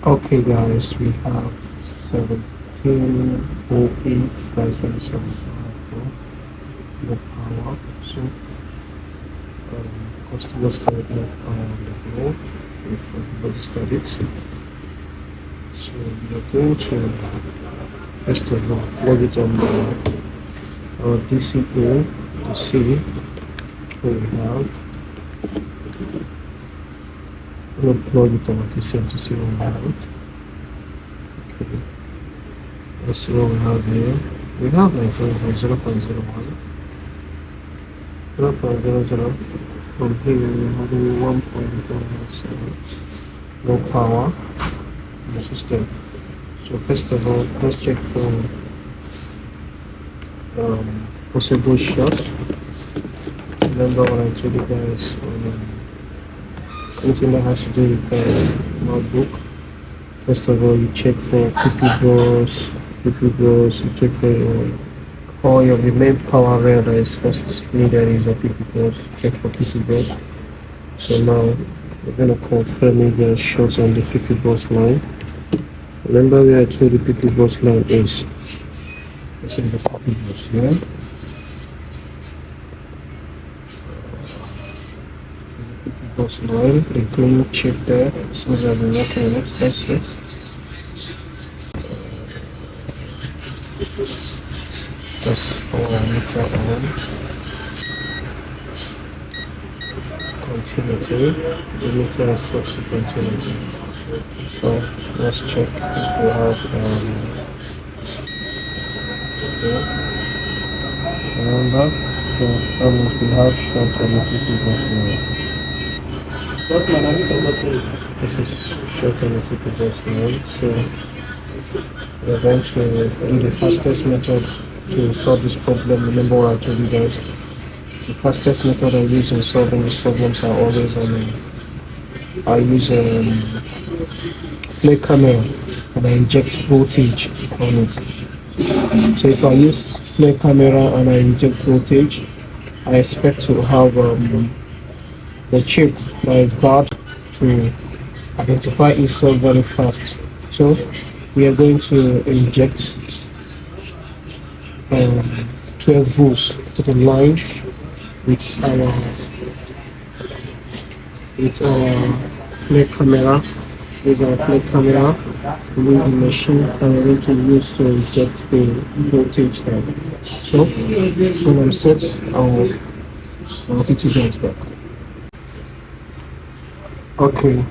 Okay guys, we have 1708, that's when the 17 no power. So customer said no power on the board if everybody started. So we are going to first of all plug it on our DCA to see what we have. I'm going to plug it on our DCA to see what we have. Okay, let's see what we have here. We have 19.0.01, 0.00. From here we have 1.07, no power in the system. So first of all, let's check for possible shots. Remember what I told you guys on anything that has to do with the MacBook. First of all, you check for PP bros, you check for your the main power rail that is first needed is a PP bros. Check for PP bros. So now we're gonna confirm if there are shots on the PP bros line. Remember where I told the PP bros line is. This is the PP bros here. Bros line, the green chip there, since I've been working on it, that's it. That's our meter on. Continuity, the meter is set to continuity. So let's check if we have okay. Remember, so that means we have shots on the PP bros line. This is short on the people just now. So we're going to do the fastest method to solve this problem. Remember what I told you guys. The fastest method I use in solving these problems are always I use flir camera and I inject voltage on it. So if I use flir camera and I inject voltage, I expect to have the chip that is bad to identify itself very fast. So we are going to inject 12 volts to the line with our flir camera. This is our flir camera. This is the machine and we're going to use to inject the voltage there. So when I'm set, I'll hit you guys back. Okay,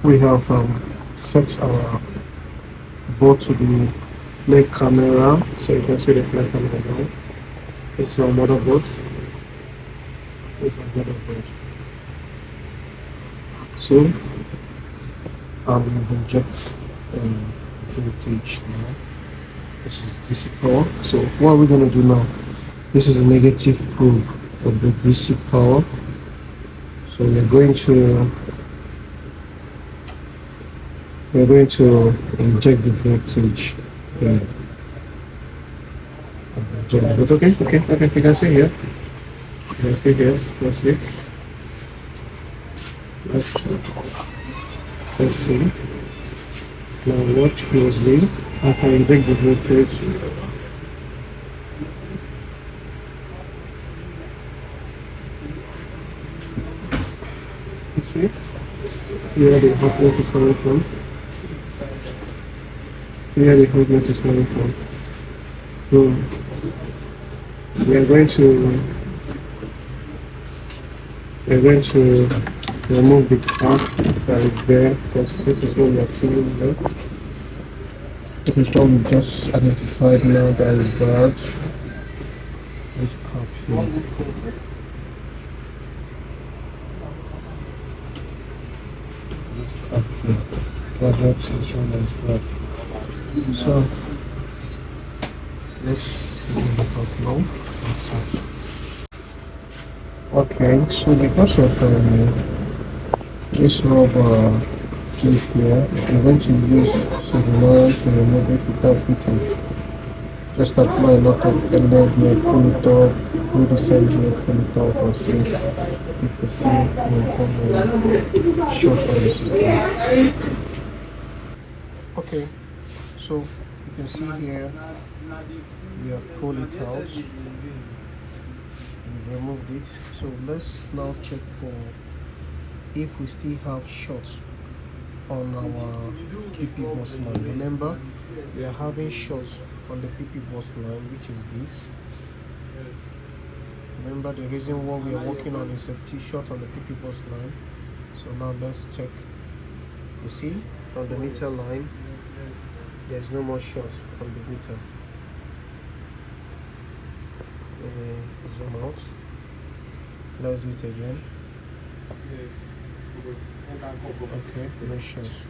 we have set our board to the flir camera, so you can see the flir camera now. It's our motherboard. It's our motherboard. So we've inject voltage now. This is DC power. So what are we gonna do now? This is a negative probe of the DC power. So we're going to inject the voltage here. But okay, you can see here. You can see here. Let's see. Let's see. Now watch closely as I inject the voltage. You see? See where the hotness is coming from? Where the hotness is coming from. So we are going to remove the cap that is there, because this is what we are seeing now. This is what we just identified now that is bad. This cap here. This cap here. That's what is shown as bad. So let's move it up now. Okay, so because of this rubber clip here, I'm going to use silicone to remove it without hitting. Just apply a lot of embedded here, pull it up, pull the same here, pull it up, and see if you see maintain short on the system. Okay, so you can see here we have pulled it out, we've removed it. So let's now check for if we still have shorts on our PP bus line. Remember, we are having shorts on the PP bus line, which is this. Remember, the reason why we are working on is a short on the PP bus line. So now let's check. You see, from the meter line, there's no more shorts on the meter. Zoom out. Let's do it again. Okay, no shorts.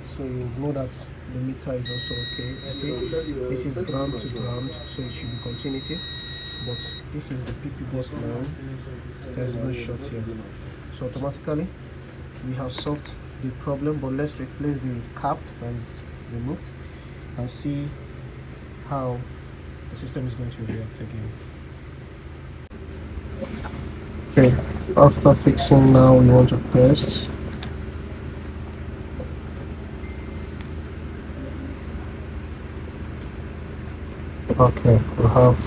So you know that the meter is also okay. You see, this is ground to ground, so it should be continuity. But this is the PP bus line. There's no short here. So automatically we have solved the problem, but let's replace the cap that is removed and see how the system is going to react again. Okay, after fixing, now we want to test. Okay, we have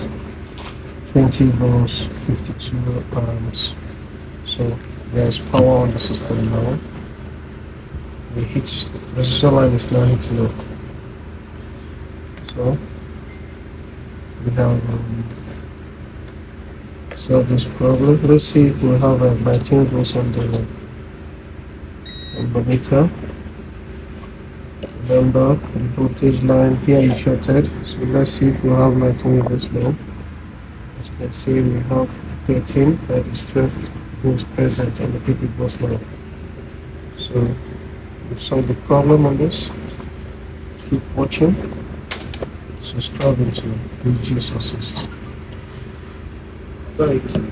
20 volts, 52 amps. So there's power on the system now. The resistor line is now hitting up. So we have solved this problem. Let's see if we have a 19 volts on the meter. Remember, the voltage line here is shorted, so let's see if we have 19 volts now. As you can see, we have 13, that is 12 volts present on the PP bus line. So we've solved the problem on this. Keep watching. Subscribe to UGS Assist. Thank you.